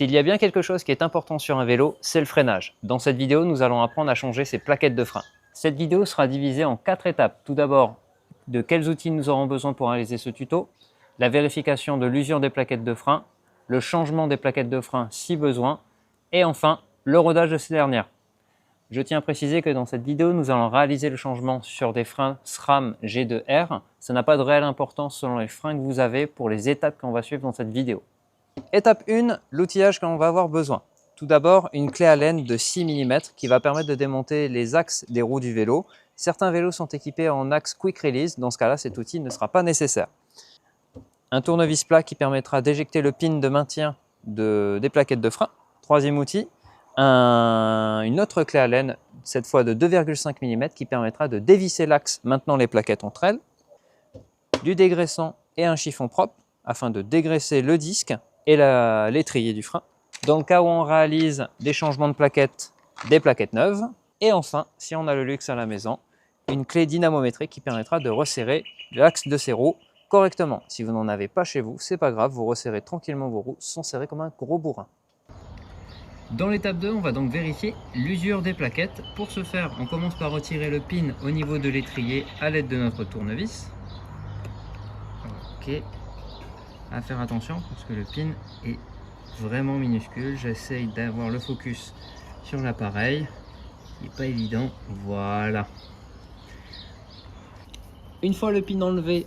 S'il y a bien quelque chose qui est important sur un vélo, c'est le freinage. Dans cette vidéo, nous allons apprendre à changer ses plaquettes de frein. Cette vidéo sera divisée en 4 étapes. Tout d'abord, de quels outils nous aurons besoin pour réaliser ce tuto, la vérification de l'usure des plaquettes de frein, le changement des plaquettes de frein si besoin, et enfin, le rodage de ces dernières. Je tiens à préciser que dans cette vidéo, nous allons réaliser le changement sur des freins SRAM G2R. Ça n'a pas de réelle importance selon les freins que vous avez pour les étapes qu'on va suivre dans cette vidéo. Étape 1, l'outillage que l'on va avoir besoin. Tout d'abord, une clé Allen de 6 mm qui va permettre de démonter les axes des roues du vélo. Certains vélos sont équipés en axe Quick Release. Dans ce cas-là, cet outil ne sera pas nécessaire. Un tournevis plat qui permettra d'éjecter le pin de maintien des plaquettes de frein. Troisième outil, une autre clé Allen, cette fois de 2,5 mm, qui permettra de dévisser l'axe maintenant les plaquettes entre elles. Du dégraissant et un chiffon propre afin de dégraisser le disque et l'étrier du frein. Dans le cas où on réalise des changements de plaquettes, des plaquettes neuves. Et enfin, si on a le luxe à la maison, une clé dynamométrique qui permettra de resserrer l'axe de ces roues correctement. Si vous n'en avez pas chez vous, c'est pas grave, vous resserrez tranquillement vos roues sans serrer comme un gros bourrin. Dans l'étape 2, on va donc vérifier l'usure des plaquettes. Pour ce faire, on commence par retirer le pin au niveau de l'étrier à l'aide de notre tournevis. Ok. À faire attention parce que le pin est vraiment minuscule. J'essaye d'avoir le focus sur l'appareil. Il n'est pas évident. Voilà. Une fois le pin enlevé,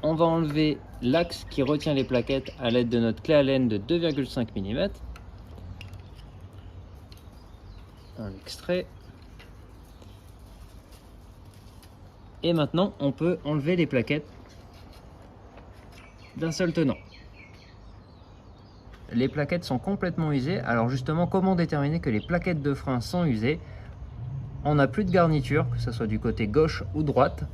on va enlever l'axe qui retient les plaquettes à l'aide de notre clé Allen de 2,5 mm. Un extrait. Et maintenant, on peut enlever les plaquettes d'un seul tenant. Les plaquettes sont complètement usées. Alors justement, comment déterminer que les plaquettes de frein sont usées? On n'a plus de garniture, que ce soit du côté gauche ou droite.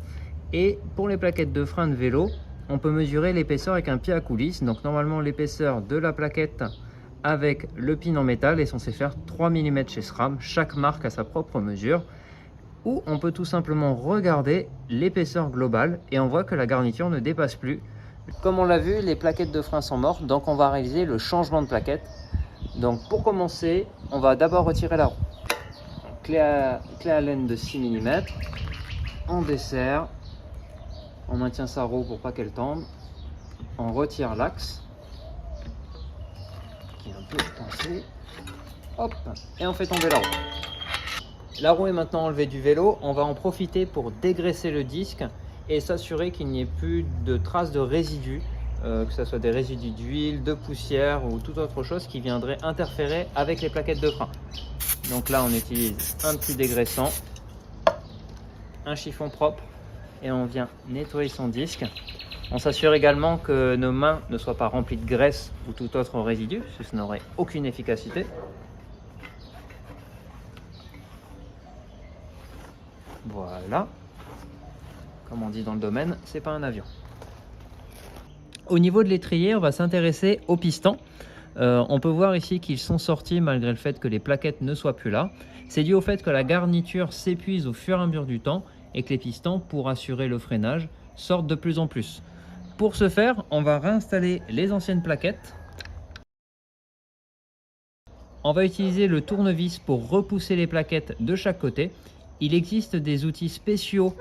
Et pour les plaquettes de frein de vélo, on peut mesurer l'épaisseur avec un pied à coulisse. Donc normalement, l'épaisseur de la plaquette avec le pin en métal est censé faire 3 mm chez SRAM. Chaque marque a sa propre mesure. Ou on peut tout simplement regarder l'épaisseur globale et on voit que la garniture ne dépasse plus. Comme on l'a vu, les plaquettes de frein sont mortes, donc on va réaliser le changement de plaquette. Donc pour commencer, on va d'abord retirer la roue. Clé Allen de 6 mm, on desserre, on maintient sa roue pour pas qu'elle tombe, on retire l'axe, qui est un peu coincé, hop, et on fait tomber la roue. La roue est maintenant enlevée du vélo, on va en profiter pour dégraisser le disque et s'assurer qu'il n'y ait plus de traces de résidus, que ce soit des résidus d'huile, de poussière ou toute autre chose qui viendrait interférer avec les plaquettes de frein. Donc là, on utilise un petit dégraissant, un chiffon propre et on vient nettoyer son disque. On s'assure également que nos mains ne soient pas remplies de graisse ou tout autre résidu, parce que ça n'aurait aucune efficacité. Voilà. Comme on dit dans le domaine, c'est pas un avion. Au niveau de l'étrier, on va s'intéresser aux pistons. On peut voir ici qu'ils sont sortis malgré le fait que les plaquettes ne soient plus là. C'est dû au fait que la garniture s'épuise au fur et à mesure du temps et que les pistons, pour assurer le freinage, sortent de plus en plus. Pour ce faire, on va réinstaller les anciennes plaquettes. On va utiliser le tournevis pour repousser les plaquettes de chaque côté. Il existe des outils spéciaux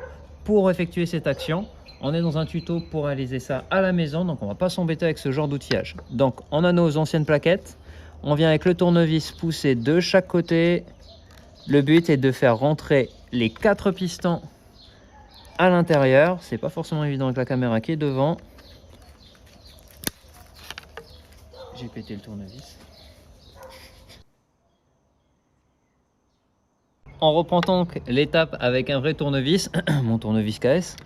pour effectuer cette action. On est dans un tuto pour réaliser ça à la maison, donc on ne va pas s'embêter avec ce genre d'outillage. Donc on a nos anciennes plaquettes, on vient avec le tournevis pousser de chaque côté. Le but est de faire rentrer les 4 pistons à l'intérieur. C'est pas forcément évident avec la caméra qui est devant. J'ai pété le tournevis. On reprend donc l'étape avec un vrai tournevis, mon tournevis KS.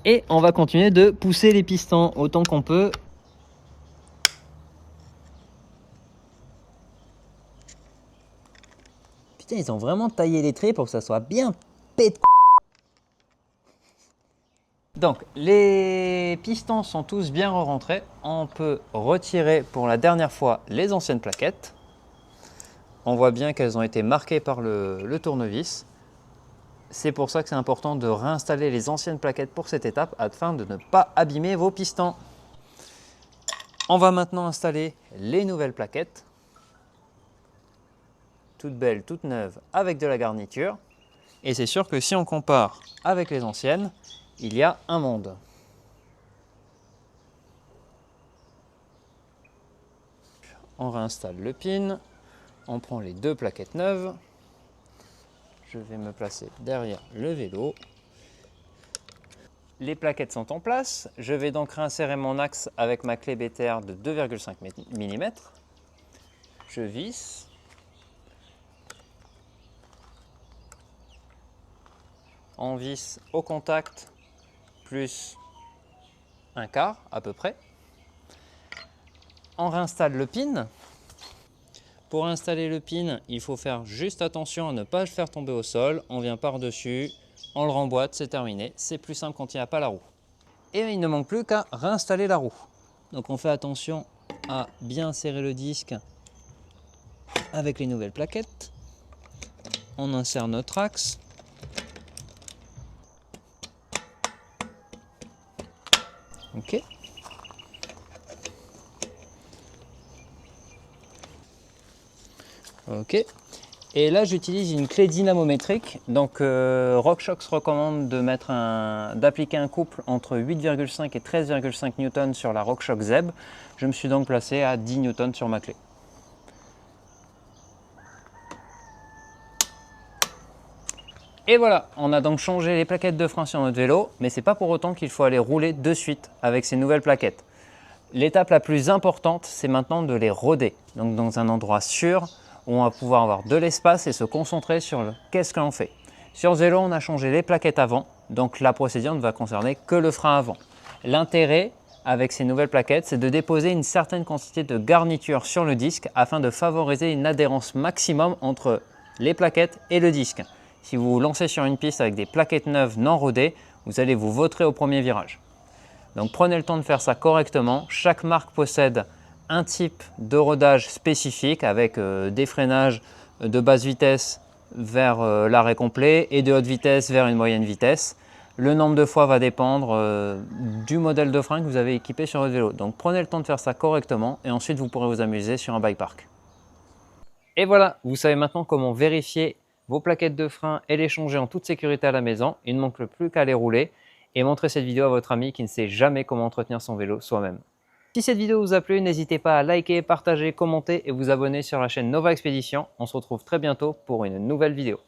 Et on va continuer de pousser les pistons autant qu'on peut. Putain, ils ont vraiment taillé les traits pour que ça soit bien pété. Donc, les pistons sont tous bien rentrés. On peut retirer pour la dernière fois les anciennes plaquettes. On voit bien qu'elles ont été marquées par le tournevis. C'est pour ça que c'est important de réinstaller les anciennes plaquettes pour cette étape afin de ne pas abîmer vos pistons. On va maintenant installer les nouvelles plaquettes. toute belle, toute neuve, avec de la garniture. Et c'est sûr que si on compare avec les anciennes, il y a un monde. On réinstalle le pin, on prend les deux plaquettes neuves. Je vais me placer derrière le vélo. Les plaquettes sont en place. Je vais donc réinsérer mon axe avec ma clé BTR de 2,5 mm. Je visse. On visse au contact plus un quart à peu près. On réinstalle le pin. Pour installer le pin, il faut faire juste attention à ne pas le faire tomber au sol. On vient par-dessus, on le remboîte, c'est terminé. C'est plus simple quand il n'y a pas la roue. Et il ne manque plus qu'à réinstaller la roue. Donc on fait attention à bien serrer le disque avec les nouvelles plaquettes. On insère notre axe. Ok. Ok. Et là, j'utilise une clé dynamométrique. Donc, RockShox recommande d'appliquer un couple entre 8,5 et 13,5 Newton sur la RockShox Zeb. Je me suis donc placé à 10 Newton sur ma clé. Et voilà, on a donc changé les plaquettes de frein sur notre vélo, mais ce n'est pas pour autant qu'il faut aller rouler de suite avec ces nouvelles plaquettes. L'étape la plus importante, c'est maintenant de les roder, donc dans un endroit sûr où on va pouvoir avoir de l'espace et se concentrer sur qu'est-ce que l'on fait. Sur ce vélo, on a changé les plaquettes avant, donc la procédure ne va concerner que le frein avant. L'intérêt avec ces nouvelles plaquettes, c'est de déposer une certaine quantité de garniture sur le disque afin de favoriser une adhérence maximum entre les plaquettes et le disque. Si vous vous lancez sur une piste avec des plaquettes neuves non rodées, vous allez vous vautrer au premier virage. Donc prenez le temps de faire ça correctement. Chaque marque possède un type de rodage spécifique avec des freinages de basse vitesse vers l'arrêt complet et de haute vitesse vers une moyenne vitesse. Le nombre de fois va dépendre du modèle de frein que vous avez équipé sur votre vélo. Donc prenez le temps de faire ça correctement et ensuite vous pourrez vous amuser sur un bike park. Et voilà, vous savez maintenant comment vérifier vos plaquettes de frein et les changer en toute sécurité à la maison. Il ne manque plus qu'à les rouler et montrer cette vidéo à votre ami qui ne sait jamais comment entretenir son vélo soi-même. Si cette vidéo vous a plu, n'hésitez pas à liker, partager, commenter et vous abonner sur la chaîne Nova Expedition. On se retrouve très bientôt pour une nouvelle vidéo.